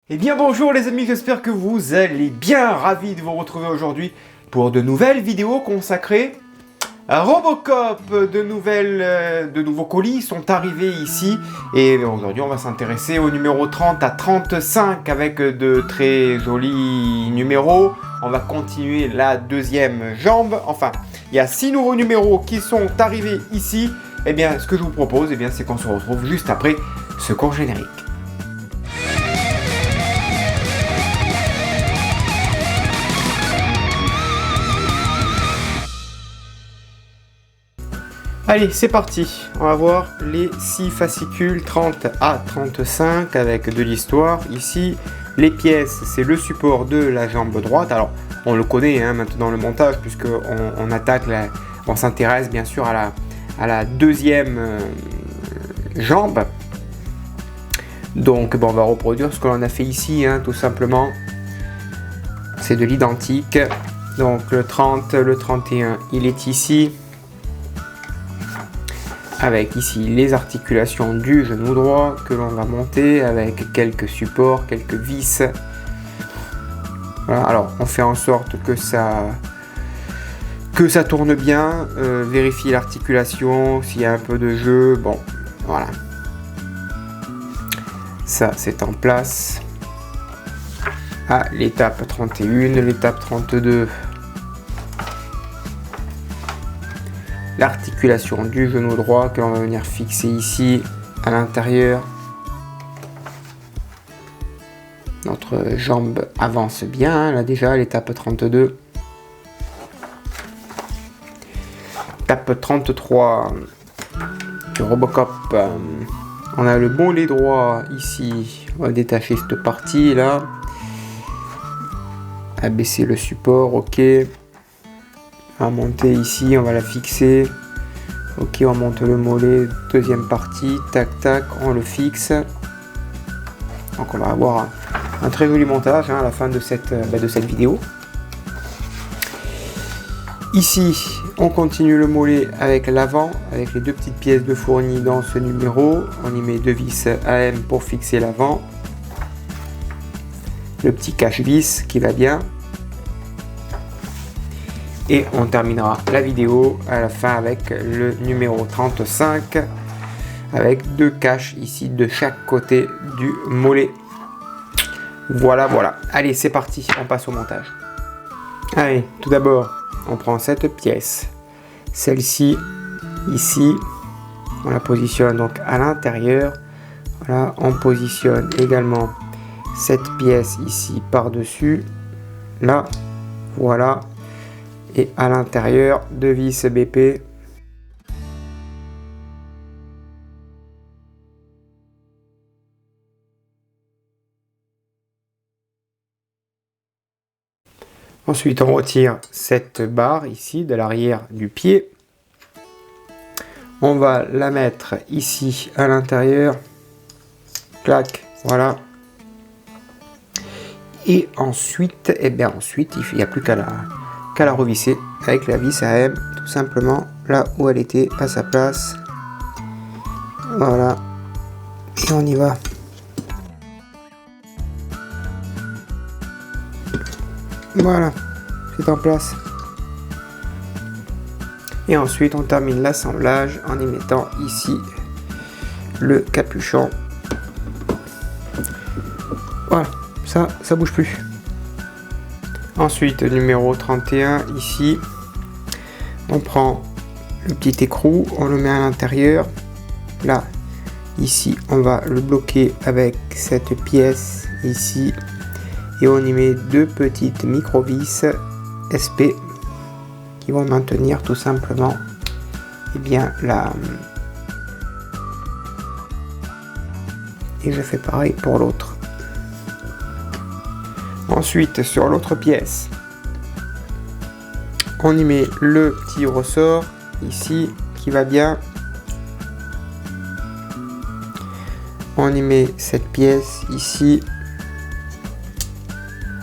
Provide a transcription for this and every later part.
Eh bien bonjour les amis, j'espère que vous allez bien, ravi de vous retrouver aujourd'hui pour de nouvelles vidéos consacrées à Robocop. De nouveaux colis sont arrivés ici et aujourd'hui on va s'intéresser au numéro 30 à 35 avec de très jolis numéros. On va continuer la deuxième jambe, enfin il y a 6 nouveaux numéros qui sont arrivés ici. Eh bien ce que je vous propose, c'est qu'on se retrouve juste après ce court générique. Allez, c'est parti. On va voir les 6 fascicules 30 à 35 avec de l'histoire. Ici, les pièces, c'est le support de la jambe droite. Alors, on le connaît maintenant le montage puisqu'on attaque, on s'intéresse bien sûr à la deuxième jambe. Donc, on va reproduire ce que l'on a fait ici, tout simplement. C'est de l'identique. Donc, le 30, le 31, il est ici. Avec ici les articulations du genou droit que l'on va monter avec quelques supports, quelques vis. Voilà, alors on fait en sorte que ça tourne bien, vérifier l'articulation, s'il y a un peu de jeu, bon, voilà. Ça c'est en place. À l'étape 31, l'étape 32. L'articulation du genou droit que l'on va venir fixer ici à l'intérieur. Notre jambe avance bien, là déjà, l'étape 32. Étape 33 du Robocop. On a le mollet droit ici. On va détacher cette partie là. Abaisser le support, ok. On va monter ici, on va la fixer. Ok, on monte le mollet, deuxième partie, tac tac, on le fixe. Donc on va avoir un très joli montage à la fin de cette vidéo. Ici, on continue le mollet avec l'avant, avec les deux petites pièces de fourni dans ce numéro. On y met deux vis AM pour fixer l'avant. Le petit cache-vis qui va bien. Et on terminera la vidéo à la fin avec le numéro 35 avec deux caches ici de chaque côté du mollet. Voilà. Allez, c'est parti, on passe au montage. Allez, tout d'abord, on prend cette pièce. Celle-ci, ici, on la positionne donc à l'intérieur. Voilà, on positionne également cette pièce ici par-dessus. Là, voilà. Et à l'intérieur, deux vis BP. Ensuite, on retire cette barre ici de l'arrière du pied. On va la mettre ici à l'intérieur. Clac, voilà. Et ensuite, il n'y a plus qu'à la revisser avec la vis AM tout simplement là où elle était à sa place. Voilà, et on y va. Voilà, c'est en place. Et ensuite on termine l'assemblage en y mettant ici le capuchon. Voilà, ça bouge plus. Ensuite, numéro 31, ici, on prend le petit écrou, on le met à l'intérieur. Là, ici, on va le bloquer avec cette pièce ici. Et on y met deux petites micro-vis SP qui vont maintenir tout simplement là. Et je fais pareil pour l'autre. Ensuite, sur l'autre pièce, on y met le petit ressort ici qui va bien. On y met cette pièce ici.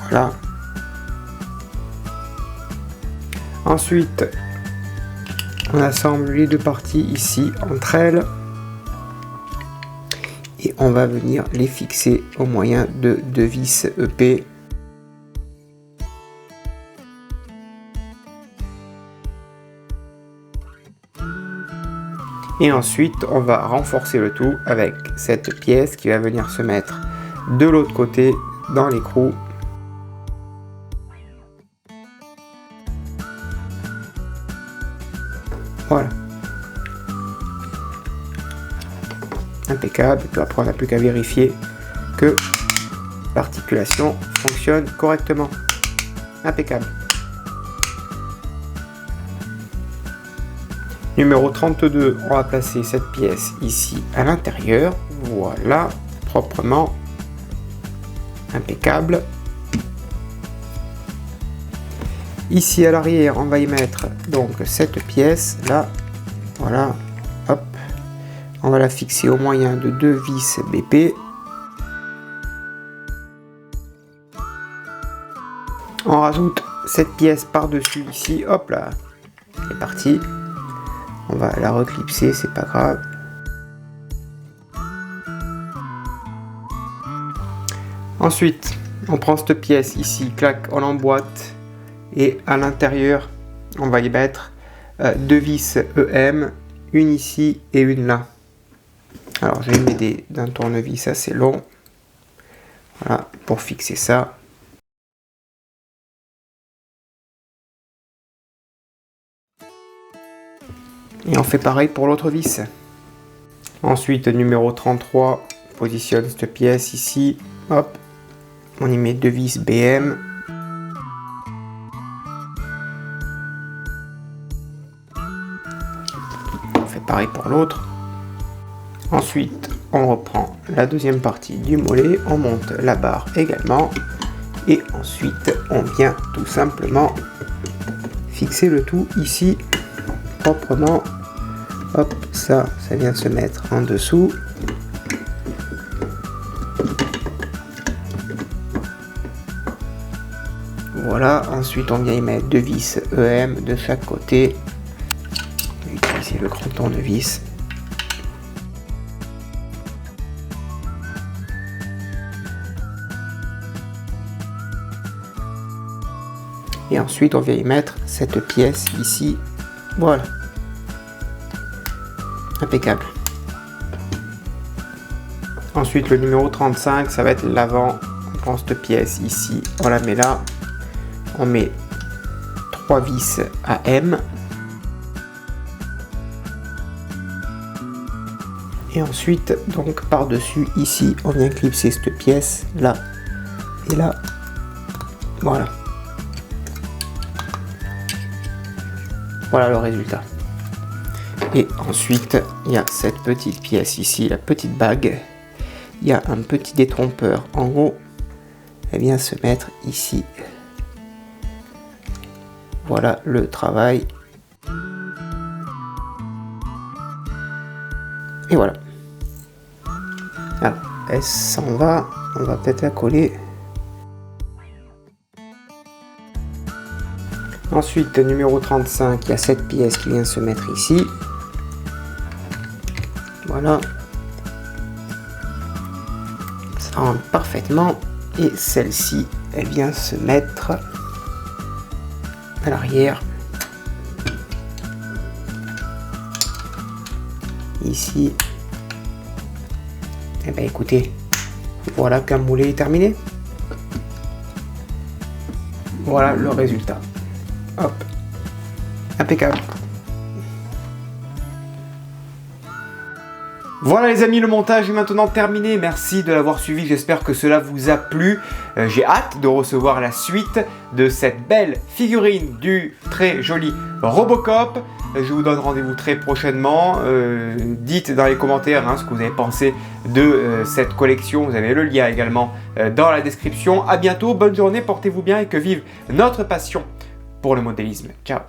Voilà. Ensuite, on assemble les deux parties ici entre elles. et on va venir les fixer au moyen de 2 vis EP. Et ensuite, on va renforcer le tout avec cette pièce qui va venir se mettre de l'autre côté dans l'écrou. Voilà. Impeccable. Et puis après, on n'a plus qu'à vérifier que l'articulation fonctionne correctement. Impeccable. Numéro 32, on va placer cette pièce ici à l'intérieur. Voilà, proprement. Impeccable. Ici à l'arrière, on va y mettre donc cette pièce là. Voilà, hop. On va la fixer au moyen de 2 vis BP. On rajoute cette pièce par-dessus ici. Hop là, c'est parti. On va la reclipser, c'est pas grave. Ensuite, on prend cette pièce ici, clac, on l'emboîte. Et à l'intérieur, on va y mettre 2 vis EM, une ici et une là. Alors, je vais m'aider d'un tournevis assez long. Voilà, pour fixer ça. Et on fait pareil pour l'autre vis. Ensuite, numéro 33, on positionne cette pièce ici. Hop, on y met 2 vis BM. On fait pareil pour l'autre. Ensuite, on reprend la deuxième partie du mollet, on monte la barre également. Et ensuite, on vient tout simplement fixer le tout ici, proprement. Hop, ça vient se mettre en dessous. Voilà, ensuite on vient y mettre 2 vis EM de chaque côté. On va utiliser le grand tournevis. Et ensuite on vient y mettre cette pièce ici. Voilà. Impeccable. Ensuite le numéro 35, ça va être l'avant. On prend cette pièce ici, on la met là. On met 3 vis AM. Et ensuite, donc par-dessus, ici, on vient clipser cette pièce là et là. Voilà. Voilà le résultat. Et ensuite, il y a cette petite pièce ici, la petite bague. Il y a un petit détrompeur en haut. Elle vient se mettre ici. Voilà le travail. Et voilà. Alors, elle s'en va. On va peut-être la coller. Ensuite, numéro 35, il y a cette pièce qui vient se mettre ici. Voilà. Ça rentre parfaitement. Et celle-ci, elle vient se mettre à l'arrière. Ici. Et bien écoutez, voilà qu'un moulé est terminé. Voilà le résultat. Hop. Impeccable. Voilà les amis, le montage est maintenant terminé. Merci de l'avoir suivi, j'espère que cela vous a plu. J'ai hâte de recevoir la suite de cette belle figurine du très joli Robocop. Je vous donne rendez-vous très prochainement. Dites dans les commentaires ce que vous avez pensé de cette collection. Vous avez le lien également dans la description. A bientôt, bonne journée, portez-vous bien et que vive notre passion pour le modélisme. Ciao.